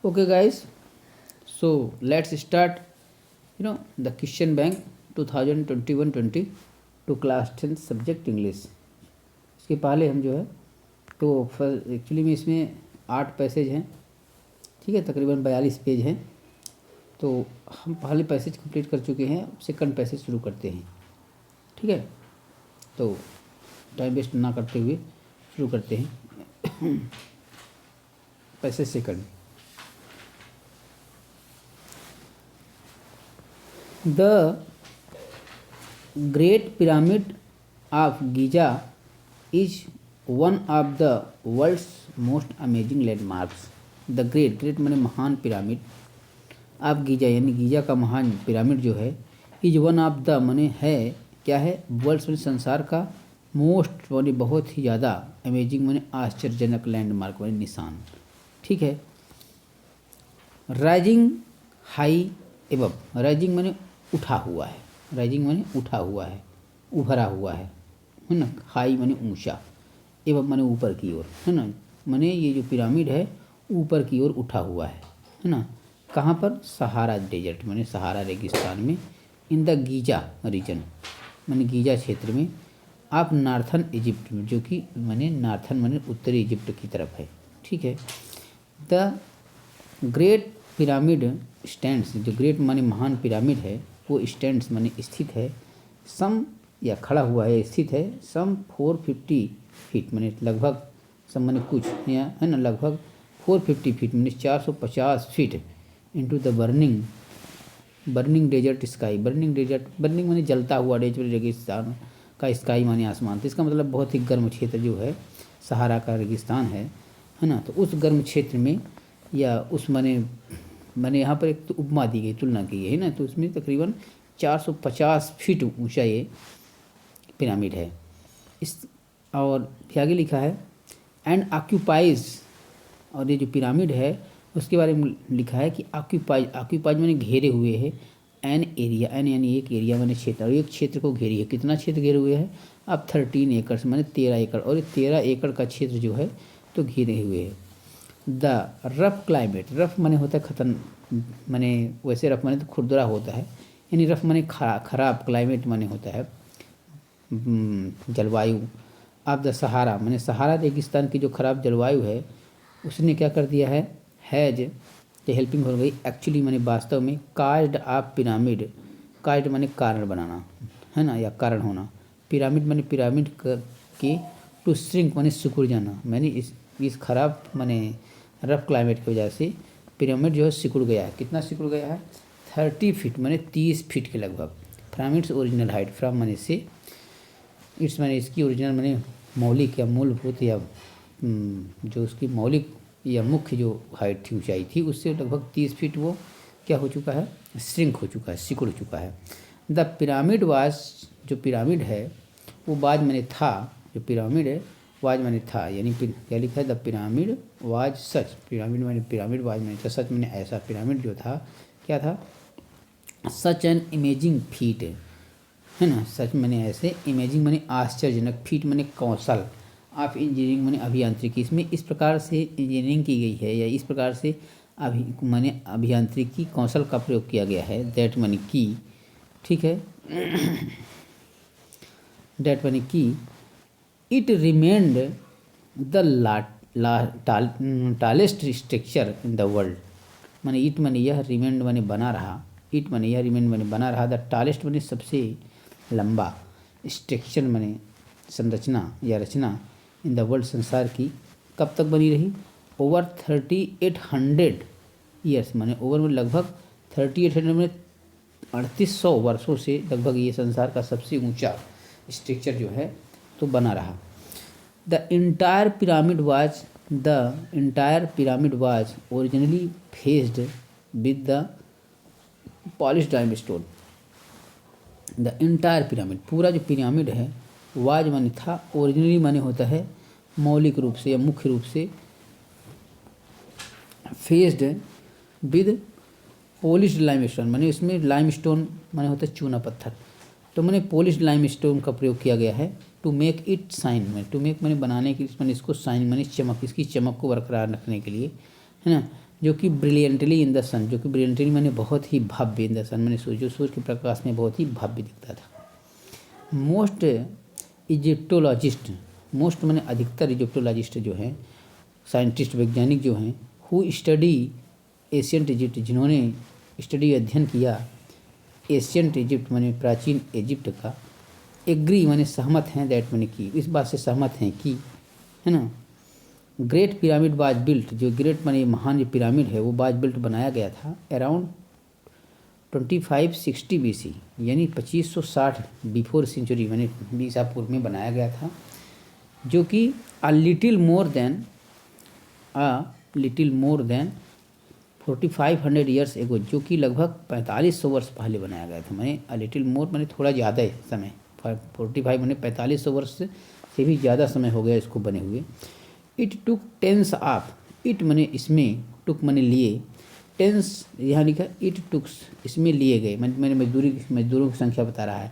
Okay, guys. So let's start. The Christian Bank 2021-20 to class 10 subject English. इसके पहले हम जो है तो एक्चुअली में इसमें 8 पैसेज हैं, ठीक है, तकरीबन 42 पेज हैं। तो हम पहले पैसेज कंप्लीट कर चुके हैं, सेकंड पैसेज शुरू करते हैं, ठीक है। तो टाइम वेस्ट ना करते हुए शुरू करते हैं passage second. The Great Pyramid of Giza is one of the world's most amazing landmarks. The great माने महान पिरामिड, ऑफ गीजा यानी गीजा का महान पिरामिड जो है, इज वन ऑफ द माने है क्या है, वर्ल्ड्स माने संसार का, मोस्ट माने बहुत ही ज़्यादा, अमेजिंग माने आश्चर्यजनक, लैंडमार्क माने निशान, ठीक है। राइजिंग हाई एबव, राइजिंग माने उठा हुआ है, राइजिंग माने उठा हुआ है, उभरा हुआ है ना। हाई माने ऊंचा, एवं माने ऊपर की ओर, है ना। माने ये जो पिरामिड है ऊपर की ओर उठा हुआ है ना। कहाँ पर? सहारा डेजर्ट माने सहारा रेगिस्तान में, इन द गीजा रीजन माने गीजा क्षेत्र में, आप नॉर्थन इजिप्ट में, जो कि माने नॉर्थन माने उत्तरी इजिप्ट की तरफ है, ठीक है। द ग्रेट पिरामिड स्टैंड्स, जो ग्रेट माने महान पिरामिड है वो स्टैंड्स माने स्थित है, सम या खड़ा हुआ है, स्थित है, सम 450 फीट माने लगभग, सम माने कुछ, या है ना, लगभग 450 फीट माने 450 feet into the burning desert sky. Burning माने जलता हुआ, डेजर्ट रेगिस्तान का, स्काई माने आसमान। तो इसका मतलब बहुत ही गर्म क्षेत्र जो है सहारा का रेगिस्तान है ना। तो उस गर्म क्षेत्र में या उस माने यहाँ पर एक तो उपमा दी गई, तुलना की गई है ना। तो उसमें तकरीबन 450 फीट ऊंचा ये पिरामिड है। इस और फिर आगे लिखा है एंड ऑक्यूपाइज, और ये जो पिरामिड है उसके बारे में लिखा है कि ऑक्यूपाइज माने घेरे हुए है, एन एरिया, एन यानी एक एरिया माने क्षेत्र, और एक क्षेत्र को घेरी है। कितना क्षेत्र घेरे हुए है? अब 13 एकड़ माने 13 एकड़, और 13 एकड़ का क्षेत्र जो है तो घेरे हुए है। द रफ क्लाइमेट, रफ माने होता है खतन माने, वैसे रफ माने तो खुरदरा होता है, यानी रफ माने खराब, क्लाइमेट माने होता है जलवायु। ऑफ द सहारा माने सहारा रेगिस्तान की जो खराब जलवायु है उसने क्या कर दिया है, हैज, ये हेल्पिंग हो गई, एक्चुअली माने वास्तव में, काज्ड ऑफ पिरामिड, काज्ड माने कारण बनाना है ना, या कारण होना, पिरामिड माने पिरामिड के, टू श्रिंक माने सिकुड़ जाना, मैंने इस खराब माने रफ क्लाइमेट की वजह से पिरामिड जो है सिकुड़ गया है। कितना सिकुड़ गया है? 30 फीट माने 30 फीट के लगभग। From its original height, from माने से, इट्स माने इसकी ओरिजिनल माने मौलिक या मूलभूत, या जो उसकी मौलिक या मुख्य जो हाइट थी, ऊंचाई थी, उससे लगभग 30 फीट वो क्या हो चुका है, श्रिंक हो चुका है, सिकुड़ चुका है। द पिरामिड वाज, जो पिरामिड है वो वाज माने था, जो पिरामिड है वाज माने था, यानी क्या लिखा है, the pyramid was such, pyramid माने पिरामिड, वाज माने था, सच माने ऐसा, पिरामिड जो था क्या था, सच एन इमेजिंग फीट, है ना। सच माने ऐसे, इमेजिंग माने आश्चर्यजनक, फीट माने कौशल, ऑफ इंजीनियरिंग माने अभियांत्रिकी, इसमें इस प्रकार से इंजीनियरिंग की गई है, या इस प्रकार से माने अभियांत्रिकी कौशल का प्रयोग किया गया है। दैट माने की, ठीक है, दैट माने की, it remained the tallest structure in the world, माने इट माने यह, रिमेंड माने बना रहा, इट माने यह, रिमेंड माने बना रहा, द टालेस्ट माने सबसे लंबा, स्ट्रक्चर माने संरचना या रचना, इन द वर्ल्ड संसार की, कब तक बनी रही? ओवर 3800 ईयर्स, माने ओवर में लगभग 3800 में 3800 वर्षों से लगभग ये संसार का सबसे ऊंचा स्ट्रक्चर जो है तो बना रहा। The entire pyramid was originally faced with the polish limestone. The entire pyramid, पूरा जो पिरामिड है, वाज माने था, ओरिजिनली माने होता है मौलिक रूप से या मुख्य रूप से, फेस्ड विद पॉलिश लाइमस्टोन माने इसमें लाइमस्टोन माने होता है चूना पत्थर, तो मैंने पॉलिश लाइमस्टोन का प्रयोग किया गया है। टू मेक इट शाइन, में टू मेक मैंने बनाने के लिए, मैंने इसको शाइन माने चमक, इसकी चमक को बरकरार रखने के लिए, है ना। जो कि ब्रिलियंटली इन द सन, जो कि ब्रिलियंटली मैंने बहुत ही भव्य, इन द सन मैंने सूर्य के प्रकाश में बहुत ही भव्य दिखता था। मोस्ट इजिप्टोलॉजिस्ट, मोस्ट मैंने अधिकतर इजिप्टोलॉजिस्ट जो हैं, साइंटिस्ट वैज्ञानिक जो हैं, हु स्टडी एशियंट इजिप्ट, जिन्होंने स्टडी अध्ययन किया एशियंट इजिप्ट मैंने प्राचीन इजिप्ट का, एग्री मैंने सहमत हैं, दैट मैंने की, इस बात से सहमत हैं कि, है ना, ग्रेट पिरामिड वाज बिल्ट, जो ग्रेट माने महान जो पिरामिड है वो वाज बिल्ट बनाया गया था अराउंड 2560 BC, यानी 2560 बिफोर सेंचुरी मैंने ईसा पूर्व में बनाया गया था, जो कि a little more than 4500 years ago, जो कि लगभग 4500 वर्ष पहले बनाया गया था। मैंने अ लिटिल मोर मैंने थोड़ा ज़्यादा है समय, 45 मैंने 4500 वर्ष से भी ज़्यादा समय हो गया इसको बने हुए। It took tens of, it मैंने इसमें, टुक मैंने लिए, टेंस यहाँ लिखा इट टुक्स, इसमें लिए गए, मैंने मजदूरों की संख्या बता रहा है,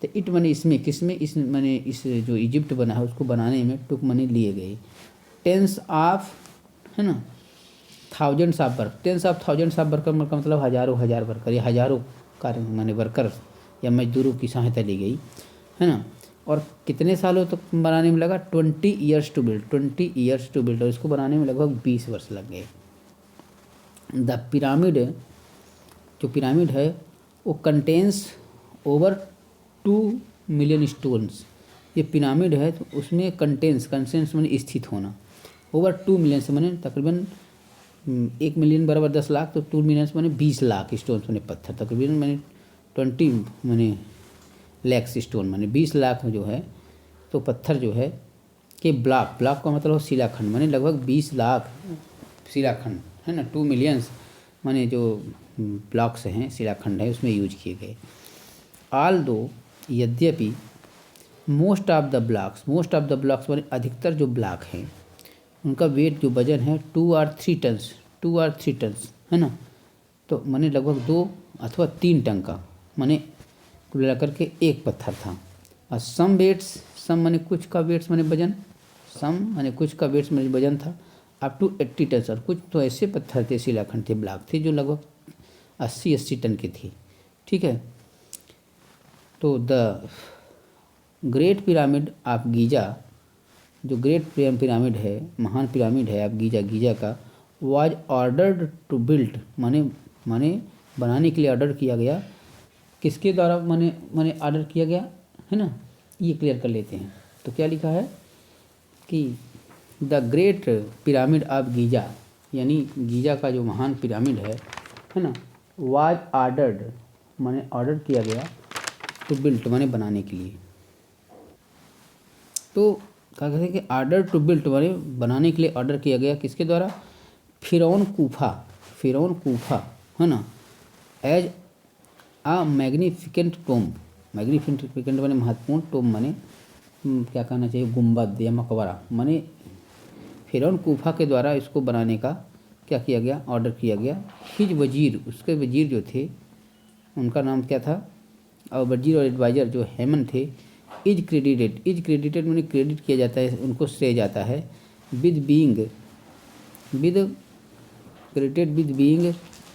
तो इट मैंने इसमें, किसमें, इस मैंने इस जो इजिप्ट बना है उसको बनाने में टुक मैंने लिए गए, टेंस ऑफ, है ना, thousands of work, tens of thousands of worker का मतलब हज़ारों हज़ार वर्कर या हज़ारों कार्य मैंने वर्कर या मजदूरों की सहायता ली गई, है ना। और कितने सालों तक बनाने में लगा, 20 years to build, 20 years to build, और इसको बनाने में लगभग 20 वर्ष लग गए। द पिरामिड, जो पिरामिड है वो कंटेन्स ओवर 2 मिलियन स्टोन्स, ये पिरामिड है तो उसमें कंटेंस मैंने स्थित होना, ओवर 2 मिलियन से मैंने तकरीबन 1 मिलियन बराबर 10 लाख, तो 2 मिलियन से मैंने 20 लाख स्टोन्स मैंने पत्थर, तकरीबन मैंने 20 मैंने लैक्स स्टोन मैंने 20 लाख जो है तो पत्थर जो है कि ब्लॉक का मतलब शिलाखंड, मैंने लगभग 20 लाख शिलाखंड, है ना, 2 मिलियंस मैंने जो ब्लॉक्स हैं शिलाखंड है उसमें यूज किए गए। ऑल दो, यद्यपि, मोस्ट ऑफ द ब्लॉक्स मैंने अधिकतर जो ब्लॉक हैं उनका वेट जो वजन है 2 और 3 टन्स, है ना, तो मैंने लगभग 2 अथवा 3 टन का मैंने कुल मिलाकर के एक पत्थर था। और सम मैंने कुछ का वेट्स मैंने वजन था अप टू 80 टन, और कुछ तो ऐसे पत्थर थे, शिलाखंड थे, ब्लॉक थे जो लगभग 80 टन के थे, ठीक है। तो the great pyramid of Giza, जो ग्रेट पिरामिड है, महान पिरामिड है आप गीजा का, वाज ऑर्डर्ड टू बिल्ट, माने बनाने के लिए ऑर्डर किया गया, किसके द्वारा मैंने ऑर्डर किया गया, है ना, ये क्लियर कर लेते हैं। तो क्या लिखा है कि the great pyramid of Giza, यानी गीजा का जो महान पिरामिड है ना, वाज ऑर्डर्ड मैंने ऑर्डर किया गया टू बिल्ट मैंने बनाने के लिए। तो क्या कहते हैं कि ऑर्डर टू बिल्ट मैंने बनाने के लिए ऑर्डर किया गया, किसके द्वारा, फिरौन कूफा, है ना, एज आ मैग्निफिकेंट टोम्ब, मैग्निफिकेंट मैंने महत्वपूर्ण टोम्ब मैंने क्या कहना चाहिए, गुम्बद या मकबरा, मैंने फिरौन कूफा के द्वारा इसको बनाने का क्या किया गया, ऑर्डर किया गया। हिज वजीर, उसके वजीर जो थे उनका नाम क्या था, और वजीर और एडवाइज़र जो हेमन थे, इज क्रेडिटेड मैंने क्रेडिट किया जाता है, उनको श्रेय जाता है, with being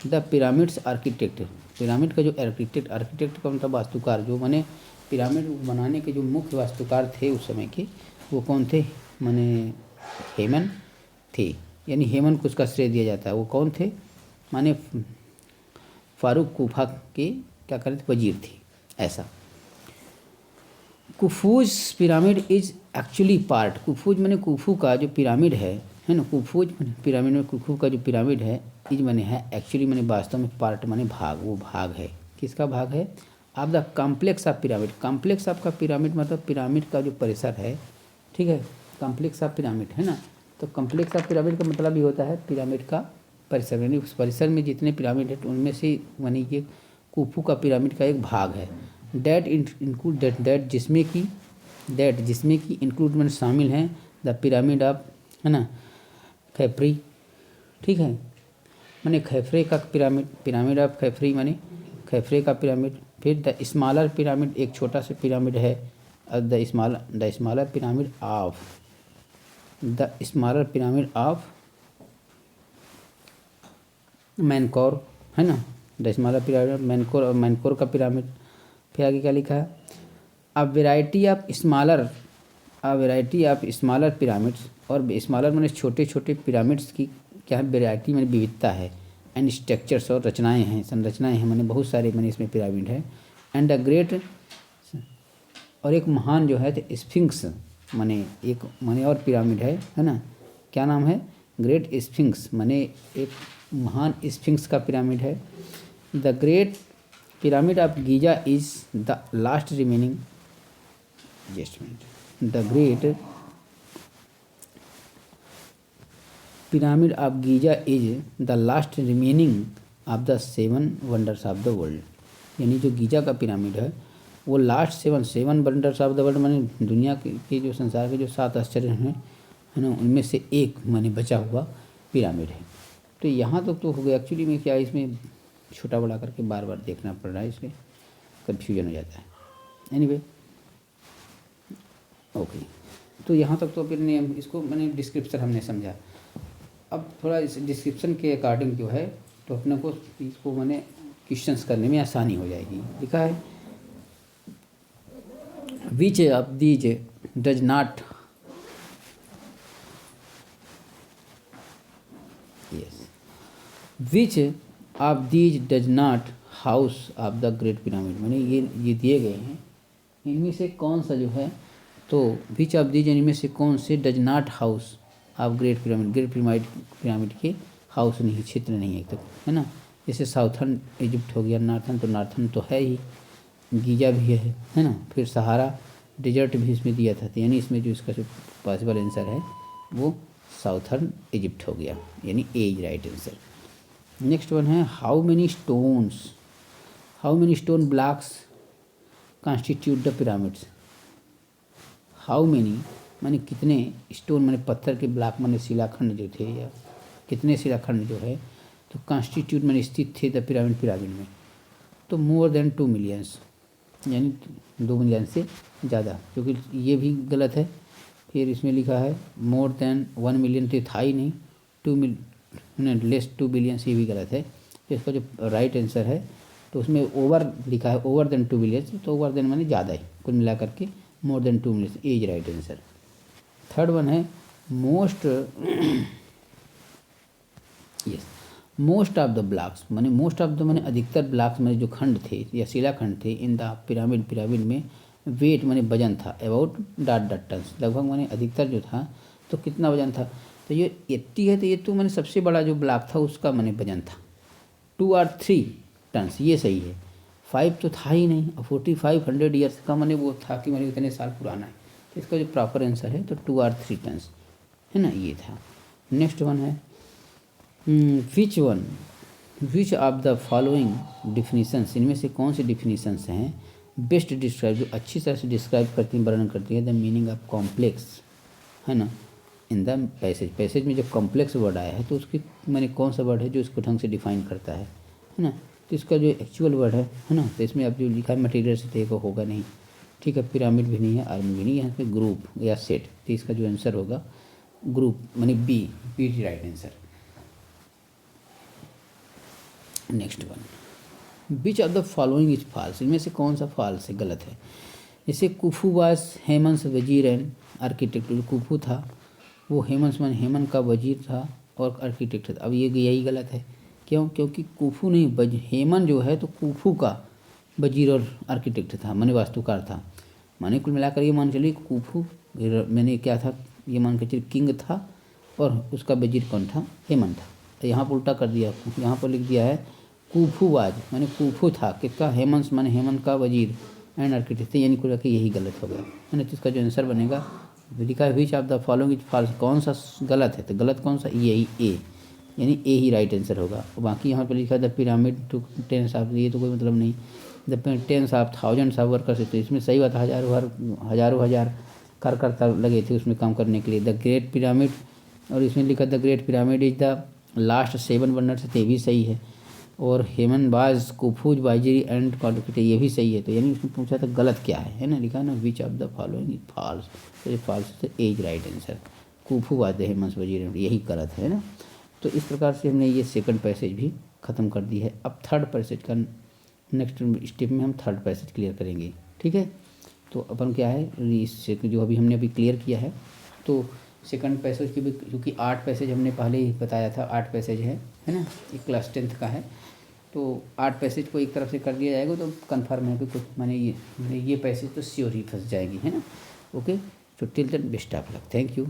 the pyramids architect, pyramid का जो आर्किटेक्ट का मतलब वास्तुकार, जो मैंने पिरामिड बनाने के जो मुख्य वास्तुकार थे उस समय के, वो कौन थे, मैंने हेमन थे, यानी हेमन को उसका श्रेय दिया जाता है। वो कौन थे, माने फारूक कूफा के क्या करे थे, वजीर थे, ऐसा। कुफूज पिरामिड इज एक्चुअली पार्ट, कुफूज मैंने कुफू का जो पिरामिड है ना, कुफूज पिरामिड में कुफू का जो पिरामिड है, इज मैंने है एक्चुअली मैंने वास्तव में पार्ट मैंने भाग, वो भाग है, किसका भाग है, आप the complex of pyramid, complex of का पिरामिड मतलब पिरामिड का जो परिसर है, ठीक है, कॉम्प्लेक्स ऑफ पिरामिड, है ना। तो कॉम्प्लेक्स ऑफ पिरामिड का मतलब ही होता है पिरामिड का परिसर, यानी उस परिसर में जितने पिरामिड है उनमें से मानी ये कुफू का पिरामिड का एक भाग है। डेट इंक्लूड डेट जिसमें कि इंक्लूडमेंट शामिल हैं द पिरामिड ऑफ, है ना, खैफरी, ठीक है, माने खैफरे का पिरामिड ऑफ खैफरी माने खैफरे का पिरामिड। फिर द स्मॉलर पिरामिड, एक छोटा सा पिरामिड है, द स्मॉलर पिरामिड ऑफ मैनकोर, है ना, द स्मॉलर पिरामिड मैनकोर, और मैनकोर का पिरामिड। फिर आगे क्या लिखा है, a variety of smaller pyramids, और स्मॉलर मैंने छोटे छोटे पिरामिड्स की क्या है, वेराइटी में विविधता है, एंड स्ट्रक्चर्स, और रचनाएं हैं, संरचनाएं हैं, मैंने बहुत सारे मैंने इसमें पिरामिड है, एंड द ग्रेट, और एक महान जो है तो स्फिंक्स, माने एक माने और पिरामिड है ना, क्या नाम है, ग्रेट स्फिंक्स, माने एक महान स्फिंक्स का पिरामिड है। The great pyramid of Giza is the last remaining, just minute, the great pyramid of Giza is the last remaining of the 7 wonders of the world, यानी जो गीजा का pyramid है वो last 7 wonders of the world, माने दुनिया के जो संसार के जो 7 आश्चर्य हैं, है ना, उनमें से एक माने बचा हुआ पिरामिड है। तो यहाँ तक तो हो गया। एक्चुअली में क्या इसमें छोटा बड़ा करके बार बार देखना पड़ रहा है, इसलिए कन्फ्यूजन हो जाता है। एनीवे ओके, तो यहाँ तक तो फिर ने इसको मैंने डिस्क्रिप्शन हमने समझा। अब थोड़ा इस डिस्क्रिप्शन के अकॉर्डिंग जो है तो अपने को इसको मैंने क्वेश्चंस करने में आसानी हो जाएगी। लिखा है, which of these does not, yes, which of these does not house of the great pyramid, मैंने ये दिए गए हैं, इनमें से कौन सा जो है, तो विच ऑफ दीज, इनमें से कौन से does not house of great pyramid, great pyramid के हाउस नहीं, क्षेत्र नहीं है, तो है ना, जैसे साउथर्न इजिप्ट हो गया, नॉर्थन तो नॉर्थन तो है ही, गीजा भी है ना, फिर सहारा डिजर्ट भी इसमें दिया था, तो यानी इसमें जो इसका जो पॉसिबल आंसर है वो साउथर्न इजिप्ट हो गया, यानी A is right answer. Next one है, how many stone blocks constitute the pyramids, how many माने कितने, स्टोन माने पत्थर के ब्लॉक माने शिलाखंड जो थे, या कितने शिलाखंड जो है, तो कॉन्स्टिट्यूट माने स्थित थे द पिरामिड में, तो मोर देन 2 मिलियंस, यानी 2 मिलियन से ज़्यादा, क्योंकि ये भी गलत है। फिर इसमें लिखा है मोर देन 1 मिलियन, तो था ही नहीं, 2 मिलियन लेस 2 बिलियन, ये भी गलत है। तो इसका जो राइट आंसर है तो उसमें ओवर लिखा है, ओवर देन 2 बिलियन, तो ओवर देन माने ज़्यादा है, कुल मिला करके more than 2 million is right answer. Third one है, मोस्ट ऑफ द ब्लॉक्स, माने मोस्ट ऑफ द माने अधिकतर ब्लॉक्स माने जो खंड थे या शिलाखंड थे, इन द पिरामिड में वेट माने वजन था अबाउट डॉट टन्स, लगभग माने अधिकतर जो था तो कितना वजन था, तो ये 80 है, तो ये तो माने सबसे बड़ा जो ब्लॉक था उसका माने वजन था 2 और 3 टन्स, ये सही है। 5 तो था ही नहीं, 4500 ईयर्स का माने वो था कि माने इतने साल पुराना है, तो इसका जो प्रॉपर आंसर है तो 2 और 3 टन्स, है ना, ये था। नेक्स्ट वन है, which of the following definitions, इनमें से कौन सी डिफिनीशंस हैं बेस्ट डिस्क्राइब, जो अच्छी तरह से डिस्क्राइब करती हैं, वर्णन करती है द मीनिंग ऑफ कॉम्प्लेक्स, है ना, इन द पैसेज में जो कॉम्प्लेक्स वर्ड आया है तो उसकी मैंने कौन सा वर्ड है जो इसको ढंग से डिफाइन करता है ना, तो इसका जो एक्चुअल वर्ड है ना, तो इसमें अब जो लिखा है मटेरियल से तो होगा नहीं, ठीक है, पिरामिड भी नहीं है, आर्मी भी नहीं है, यहाँ पे ग्रुप या सेट, तो इसका जो आंसर होगा ग्रुप माने B is right answer. Next one, which of the following is false, इनमें से कौन सा फॉल्स है, गलत है। जैसे कुफू वाज हेमंस वजीर एंड आर्किटेक्ट, जो कुफू था वो हेमंस मान हेमन का वजीर था और आर्किटेक्ट था, अब ये यही गलत है, क्यों, क्योंकि कुफू नहीं, हेमन जो है तो कुफू का वजीर और आर्किटेक्ट था, माने वास्तुकार था, माने कुल मिलाकर ये मान चलिए कुफू मैंने क्या था, ये मान के चलिए किंग था और उसका वजीर कौन था, हेमन था, तो यहाँ पर उल्टा कर दिया, यहाँ पर लिख दिया है कुफू वाज माने कुफू था किसका, हेमंस माने हेमन का वजीर एंड आर्किटेक्ट, यानी कुल कि यही गलत हो गया, है ना, तो इसका जो आंसर बनेगा, लिखा है which of the following is false, कौन सा गलत है, तो गलत कौन सा, यही ए, यानी ए ही राइट आंसर होगा। बाकी यहाँ पर लिखा है the pyramid to tens of, ये तो कोई मतलब नहीं, the tens of thousands of workers, तो इसमें सही बात है, हज़ारों हजार कार्यकर्ता लगे थे उसमें काम करने के लिए। द ग्रेट पिरामिड, और इसमें लिखा the great pyramid is the last 7 wonder से, भी सही है, और हेमन बाज कुफूज बाइजरी एंड कॉन्टिक्ट, ये भी सही है, तो यानी उसमें पूछा था गलत क्या है ना, लिखा ना which of the following is false, तो ये फॉल्स है, एज राइट आंसर, कुफू बाज हेमंस वजीर, यही गलत है ना। तो इस प्रकार से हमने ये सेकंड पैसेज भी ख़त्म कर दी है। अब थर्ड पैसेज का नेक्स्ट स्टेप में हम थर्ड पैसेज क्लियर करेंगे। ठीक है, तो अपन क्या है इससे जो अभी हमने अभी क्लियर किया है, तो सेकंड पैसेज की भी, क्योंकि 8 पैसेज हमने पहले ही बताया था, 8 पैसेज है ना, ये क्लास 10th का है। तो 8 पैसेज को एक तरफ से कर दिया जाएगा तो कन्फर्म है कि कुछ मैंने ये पैसेज तो श्योर ही फंस जाएगी, है ना। Okay, so till then best of luck, thank you.